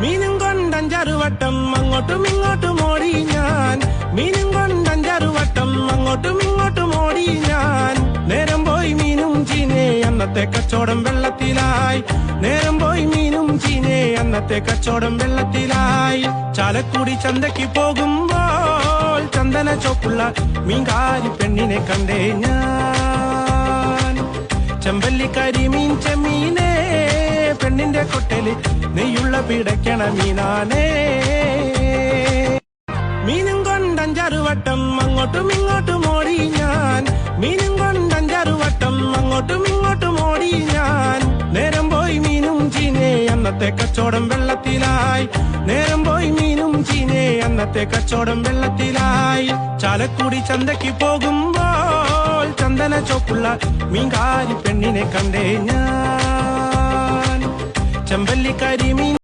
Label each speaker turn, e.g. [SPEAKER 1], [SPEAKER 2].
[SPEAKER 1] മീനും കൊണ്ടഞ്ചാറ് വട്ടം അങ്ങോട്ടും ഇങ്ങോട്ടും ഓടി ഞാൻ. മീനും കൊണ്ടഞ്ചാറ് വട്ടം അങ്ങോട്ടും ഇങ്ങോട്ടും ഓടി ഞാൻ. നേരം പോയി മീനും ചീഞ്ഞേ അന്നത്തെ കച്ചവടം വെള്ളത്തിലായി. നേരം പോയി മീനും ചീഞ്ഞേ അന്നത്തെ കച്ചവടം വെള്ളത്തിലായി. ചാലക്കുടി ചന്തയ്ക്ക് പോകുമ്പോൾ ചന്ദന ചോപ്പുള്ള മീൻകാരി പെണ്ണിനെ കണ്ടേ ഞാൻ. ചെമ്പല്ലിക്കരി മീൻ ചെമ്മീനേ പെണ്ണിന്റെ കൊട്ടല് നെയ്യുള്ള പിടയ്ക്കണ മീനാനേ. മീനും കൊണ്ടഞ്ചാറ് വട്ടം അങ്ങോട്ടും ഇങ്ങോട്ടും ഓടി ഞാൻ. മീനും കൊണ്ടഞ്ചാറ് വട്ടം അങ്ങോട്ടും ഇങ്ങോട്ടും ഓടി ഞാൻ. നേരം പോയി മീനും ചീഞ്ഞേ അന്നത്തെ കച്ചവടം വെള്ളത്തിലായി. നേരം പോയി മീനും ചീഞ്ഞേ അന്നത്തെ കച്ചവടം വെള്ളത്തിലായി. ചാലക്കുടി ചന്തയ്ക്ക് പോകുമ്പോൾ ചന്ദന ചോപ്പുള്ള മീൻകാരി പെണ്ണിനെ കണ്ടേ ഞാൻ. ചെമ്പല്ലിക്കരി മീൻ